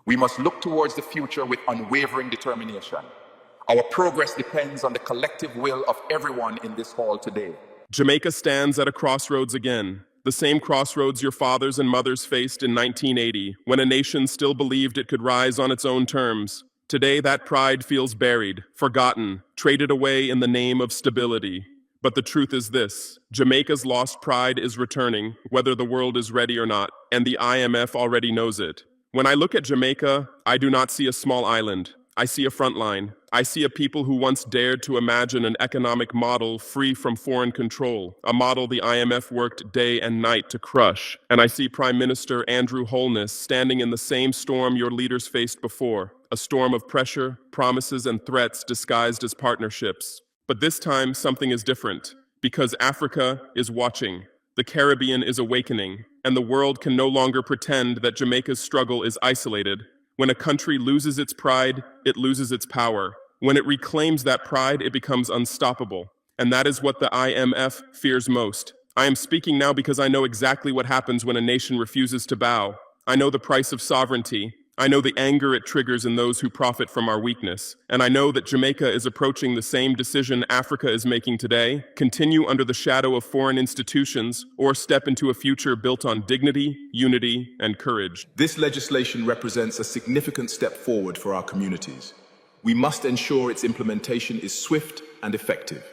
We must look towards the future with unwavering determination. Our progress depends on the collective will of everyone in this hall today. Jamaica stands at a crossroads again, the same crossroads your fathers and mothers faced in 1980, when a nation still believed it could rise on its own terms. Today, that pride feels buried, forgotten, traded away in the name of stability. But the truth is this: Jamaica's lost pride is returning, whether the world is ready or not, and the IMF already knows it. When I look at Jamaica, I do not see a small island. I see a front line. I see a people who once dared to imagine an economic model free from foreign control, a model the IMF worked day and night to crush. And I see Prime Minister Andrew Holness standing in the same storm your leaders faced before, a storm of pressure, promises, and threats disguised as partnerships. But this time, something is different, because Africa is watching, the Caribbean is awakening, and the world can no longer pretend that Jamaica's struggle is isolated. When a country loses its pride, it loses its power. When it reclaims that pride, it becomes unstoppable. And that is what the IMF fears most. I am speaking now because I know exactly what happens when a nation refuses to bow. I know the price of sovereignty. I know the anger it triggers in those who profit from our weakness. And I know that Jamaica is approaching the same decision Africa is making today: continue under the shadow of foreign institutions, or step into a future built on dignity, unity, and courage. This legislation represents a significant step forward for our communities. We must ensure its implementation is swift and effective.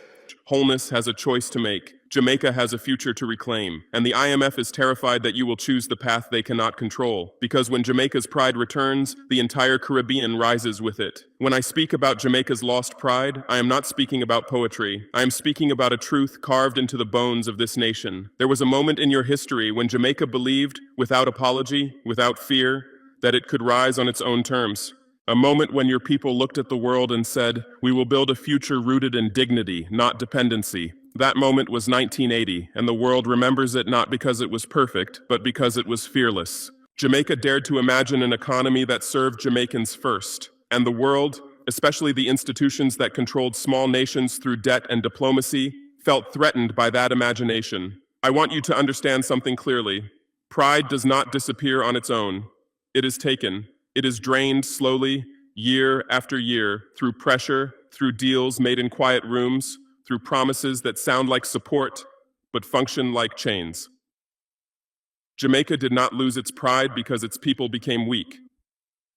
Holness has a choice to make. Jamaica has a future to reclaim, and the IMF is terrified that you will choose the path they cannot control, because when Jamaica's pride returns, the entire Caribbean rises with it. When I speak about Jamaica's lost pride, I am not speaking about poetry. I am speaking about a truth carved into the bones of this nation. There was a moment in your history when Jamaica believed, without apology, without fear, that it could rise on its own terms. A moment when your people looked at the world and said, "We will build a future rooted in dignity, not dependency." That moment was 1980, and the world remembers it not because it was perfect, but because it was fearless. Jamaica dared to imagine an economy that served Jamaicans first, and the world, especially the institutions that controlled small nations through debt and diplomacy, felt threatened by that imagination. I want you to understand something clearly. Pride does not disappear on its own. It is taken. It is drained slowly, year after year, through pressure, through deals made in quiet rooms, through promises that sound like support, but function like chains. Jamaica did not lose its pride because its people became weak.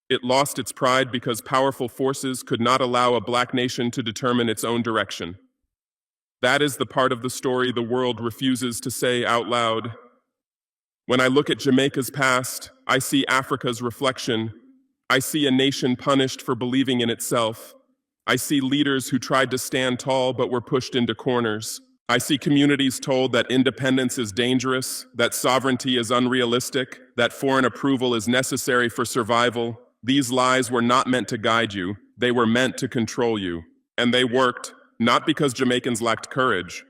It lost its pride because powerful forces could not allow a black nation to determine its own direction. That is the part of the story the world refuses to say out loud. When I look at Jamaica's past, I see Africa's reflection. I see a nation punished for believing in itself. I see leaders who tried to stand tall but were pushed into corners. I see communities told that independence is dangerous, that sovereignty is unrealistic, that foreign approval is necessary for survival. These lies were not meant to guide you. They were meant to control you. And they worked, not because Jamaicans lacked courage,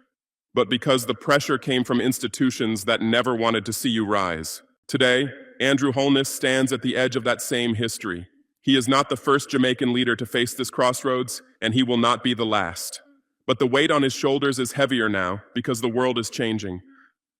but because the pressure came from institutions that never wanted to see you rise. Today, Andrew Holness stands at the edge of that same history. He is not the first Jamaican leader to face this crossroads, and he will not be the last. But the weight on his shoulders is heavier now because the world is changing.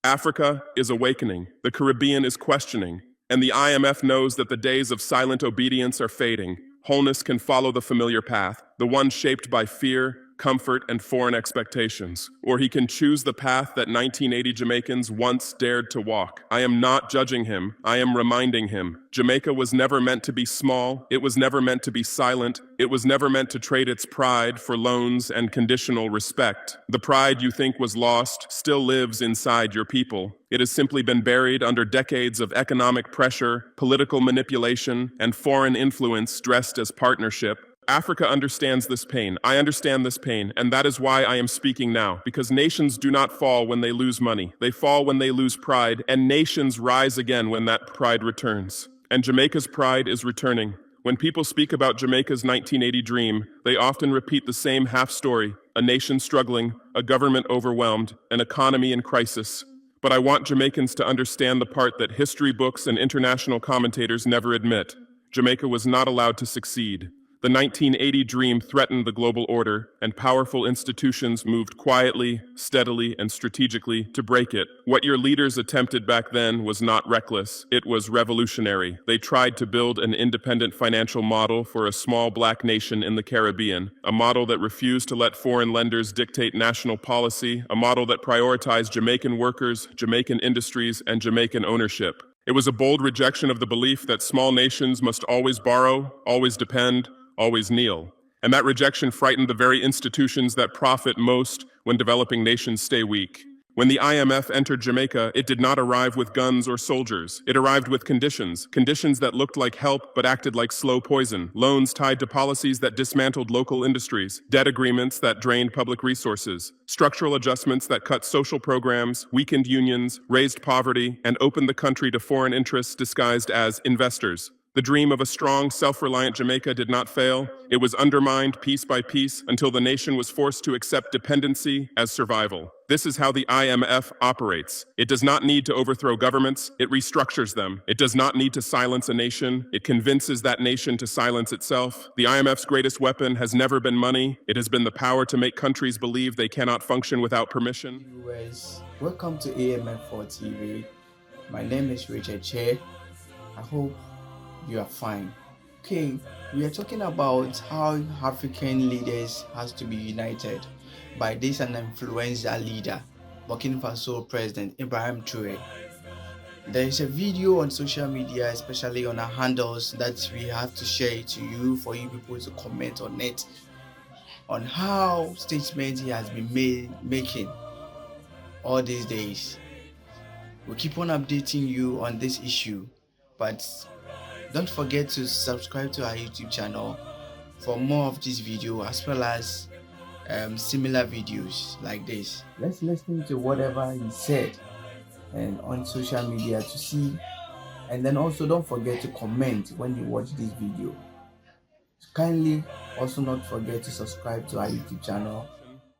Africa is awakening, the Caribbean is questioning, and the IMF knows that the days of silent obedience are fading. Holness can follow the familiar path, the one shaped by fear, comfort, and foreign expectations. Or he can choose the path that 1980 Jamaicans once dared to walk. I am not judging him, I am reminding him. Jamaica was never meant to be small, it was never meant to be silent, it was never meant to trade its pride for loans and conditional respect. The pride you think was lost still lives inside your people. It has simply been buried under decades of economic pressure, political manipulation, and foreign influence dressed as partnership. Africa understands this pain. I understand this pain, and that is why I am speaking now, because nations do not fall when they lose money. They fall when they lose pride, and nations rise again when that pride returns. And Jamaica's pride is returning. When people speak about Jamaica's 1980 dream, they often repeat the same half story: a nation struggling, a government overwhelmed, an economy in crisis. But I want Jamaicans to understand the part that history books and international commentators never admit. Jamaica was not allowed to succeed. The 1980 dream threatened the global order, and powerful institutions moved quietly, steadily, and strategically to break it. What your leaders attempted back then was not reckless, it was revolutionary. They tried to build an independent financial model for a small black nation in the Caribbean, a model that refused to let foreign lenders dictate national policy, a model that prioritized Jamaican workers, Jamaican industries, and Jamaican ownership. It was a bold rejection of the belief that small nations must always borrow, always depend, always kneel. And that rejection frightened the very institutions that profit most when developing nations stay weak. When the IMF entered Jamaica, it did not arrive with guns or soldiers. It arrived with conditions that looked like help but acted like slow poison, loans tied to policies that dismantled local industries, debt agreements that drained public resources, structural adjustments that cut social programs, weakened unions, raised poverty, and opened the country to foreign interests disguised as investors. The dream of a strong, self-reliant Jamaica did not fail. It was undermined piece by piece until the nation was forced to accept dependency as survival. This is how the IMF operates. It does not need to overthrow governments, it restructures them. It does not need to silence a nation, it convinces that nation to silence itself. The IMF's greatest weapon has never been money, it has been the power to make countries believe they cannot function without permission. Viewers, welcome to AMF4 TV. My name is Richard Che. I hope you are fine. Okay, we are talking about how African leaders has to be united by this an influencer leader, Burkina Faso President Ibrahim Traore. There is a video on social media, especially on our handles, that we have to share it to you for you people to comment on it, on how statements he has been making all these days. We'll keep on updating you on this issue, but don't forget to subscribe to our YouTube channel for more of this video as well as similar videos like this. Let's listen to whatever he said and on social media to see, and then also don't forget to comment when you watch this video. Kindly also not forget to subscribe to our YouTube channel.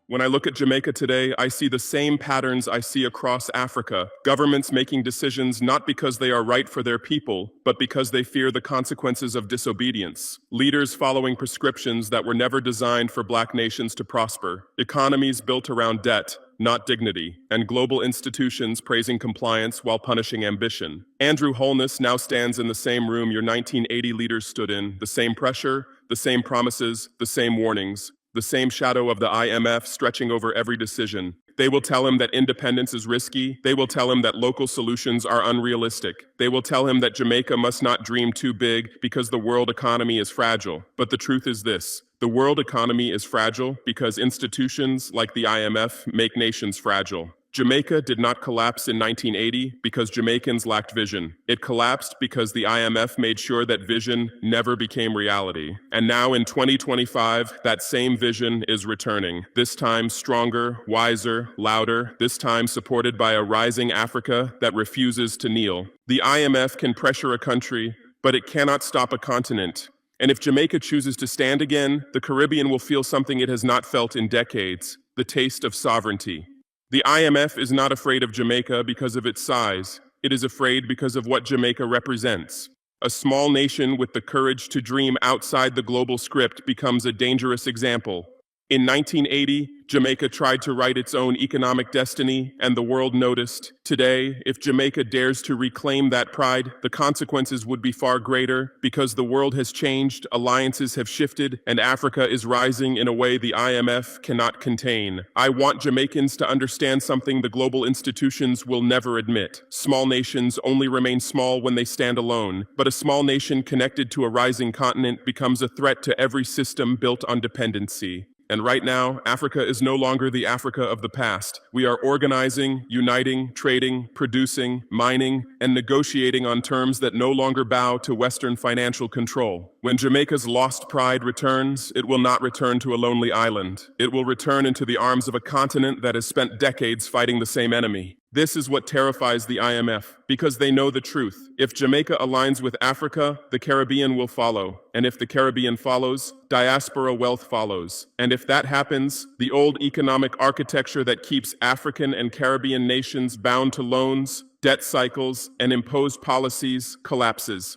When I look at Jamaica today, I see the same patterns I see across Africa. Governments making decisions not because they are right for their people, but because they fear the consequences of disobedience. Leaders following prescriptions that were never designed for black nations to prosper. Economies built around debt, not dignity, and global institutions praising compliance while punishing ambition. Andrew Holness now stands in the same room your 1980 leaders stood in, the same pressure, the same promises, the same warnings. The same shadow of the IMF stretching over every decision. They will tell him that independence is risky. They will tell him that local solutions are unrealistic. They will tell him that Jamaica must not dream too big because the world economy is fragile. But the truth is this: the world economy is fragile because institutions like the IMF make nations fragile. Jamaica did not collapse in 1980 because Jamaicans lacked vision. It collapsed because the IMF made sure that vision never became reality. And now in 2025, that same vision is returning. This time stronger, wiser, louder, this time supported by a rising Africa that refuses to kneel. The IMF can pressure a country, but it cannot stop a continent. And if Jamaica chooses to stand again, the Caribbean will feel something it has not felt in decades: the taste of sovereignty. The IMF is not afraid of Jamaica because of its size. It is afraid because of what Jamaica represents. A small nation with the courage to dream outside the global script becomes a dangerous example. In 1980, Jamaica tried to write its own economic destiny, and the world noticed. Today, if Jamaica dares to reclaim that pride, the consequences would be far greater because the world has changed, alliances have shifted, and Africa is rising in a way the IMF cannot contain. I want Jamaicans to understand something the global institutions will never admit. Small nations only remain small when they stand alone, but a small nation connected to a rising continent becomes a threat to every system built on dependency. And right now, Africa is no longer the Africa of the past. We are organizing, uniting, trading, producing, mining, and negotiating on terms that no longer bow to Western financial control. When Jamaica's lost pride returns, it will not return to a lonely island. It will return into the arms of a continent that has spent decades fighting the same enemy. This is what terrifies the IMF, because they know the truth. If Jamaica aligns with Africa, the Caribbean will follow. And if the Caribbean follows, diaspora wealth follows. And if that happens, the old economic architecture that keeps African and Caribbean nations bound to loans, debt cycles, and imposed policies collapses.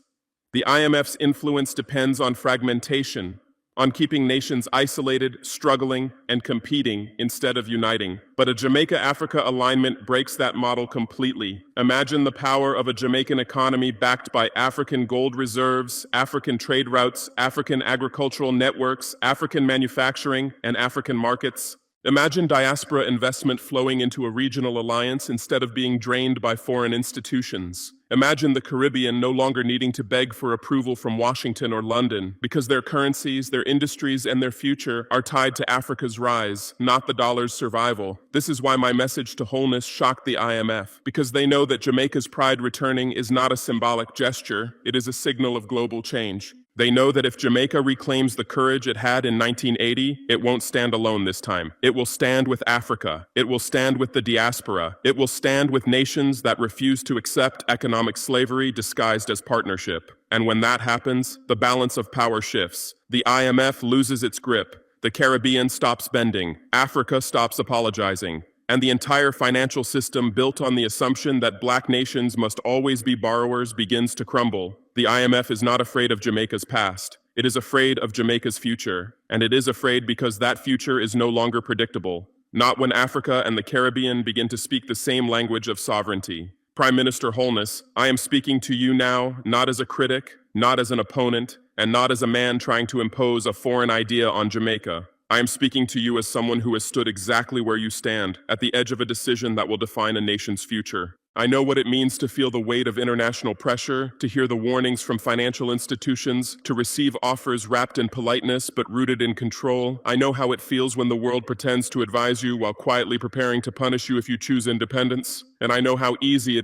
The IMF's influence depends on fragmentation, on keeping nations isolated, struggling, and competing instead of uniting. But a Jamaica-Africa alignment breaks that model completely. Imagine the power of a Jamaican economy backed by African gold reserves, African trade routes, African agricultural networks, African manufacturing, and African markets. Imagine diaspora investment flowing into a regional alliance instead of being drained by foreign institutions. Imagine the Caribbean no longer needing to beg for approval from Washington or London because their currencies, their industries, and their future are tied to Africa's rise, not the dollar's survival. This is why my message to Holness shocked the IMF, because they know that Jamaica's pride returning is not a symbolic gesture, it is a signal of global change. They know that if Jamaica reclaims the courage it had in 1980, it won't stand alone this time. It will stand with Africa. It will stand with the diaspora. It will stand with nations that refuse to accept economic slavery disguised as partnership. And when that happens, the balance of power shifts. The IMF loses its grip. The Caribbean stops bending. Africa stops apologizing. And the entire financial system built on the assumption that black nations must always be borrowers begins to crumble. The IMF is not afraid of Jamaica's past. It is afraid of Jamaica's future. And it is afraid because that future is no longer predictable. Not when Africa and the Caribbean begin to speak the same language of sovereignty. Prime Minister Holness, I am speaking to you now, not as a critic, not as an opponent, and not as a man trying to impose a foreign idea on Jamaica. I am speaking to you as someone who has stood exactly where you stand, at the edge of a decision that will define a nation's future. I know what it means to feel the weight of international pressure, to hear the warnings from financial institutions, to receive offers wrapped in politeness but rooted in control. I know how it feels when the world pretends to advise you while quietly preparing to punish you if you choose independence. And I know how easy it is